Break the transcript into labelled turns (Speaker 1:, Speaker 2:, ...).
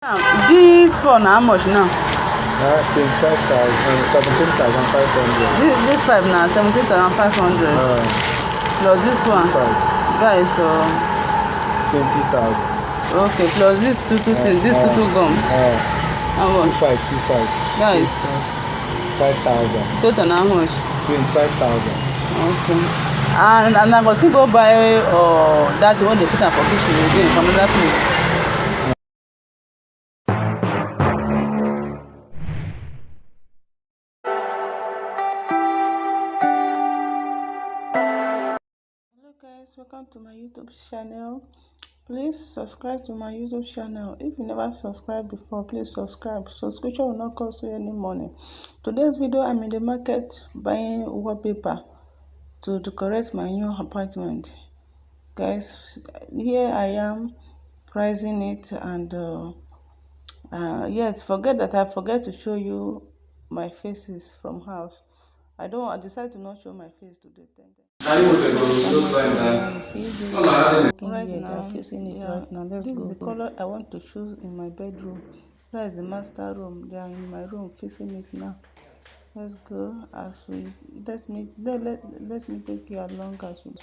Speaker 1: This phone how much now?
Speaker 2: 25,000, 17,500.
Speaker 1: This 5 now 17,500. Plus this one.
Speaker 2: 5.
Speaker 1: Guys,
Speaker 2: 20,000.
Speaker 1: okay, plus this two things, these two gums. How much?
Speaker 2: 25.
Speaker 1: Guys,
Speaker 2: 5,000.
Speaker 1: total how much?
Speaker 2: 25,000.
Speaker 1: Okay. And I go still go buy that one they put am for kitchen again from another place. Hello guys, welcome to my YouTube channel. Please subscribe to my YouTube channel. If you never subscribed before, please subscribe. Subscription will not cost you any money. Today's video, I'm in the market buying wallpaper to decorate my new apartment. Guys, here I am pricing it, and yes, I forget to show you my faces from house. I decided to not show my face today. You see this right now, facing it right now. This is the color I want to choose in my bedroom. That is the master room. They are in my room facing it now. Let's go as we let me take you along as we go.